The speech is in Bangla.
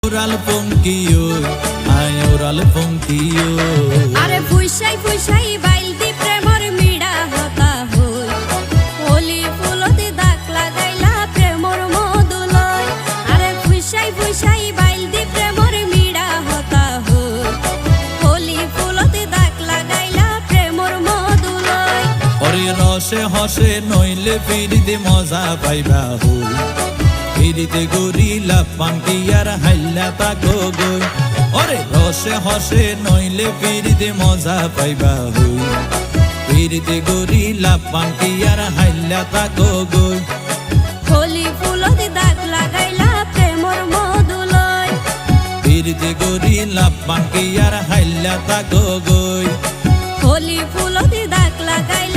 ওরাল পঙ্কিও আয় ওরাল পঙ্কিও আরে ফুইসাই ফুইসাই বাইল দি প্রেমর মিড়া হতা হই হোলি ফুলতে দাগ লাগাইলা প্রেমর মধুলয় আরে ফুইসাই ফুইসাই বাইল দি প্রেমর মিড়া হতা হই হোলি ফুলতে দাগ লাগাইলা প্রেমর মধুলয় ওরে রসে হসে নইলে ফিরিতে মজা পাইবা হই ফিরিতে গরিলা পাঙ্কিয়ার হাইলা তাকো গই ওরে রসে হসে নইলে ফিরিতে মজা পাইবা হই ফিরিতে গরিলা পাঙ্কিয়ার হাইলা তাকো গই হোলি ফুলতে দাগ লাগাইলা প্রেমর মধুলয় ফিরিতে গরিলা পাঙ্কিয়ার হাইলা তাকো গই হোলি ফুলতে দাগ লাগাই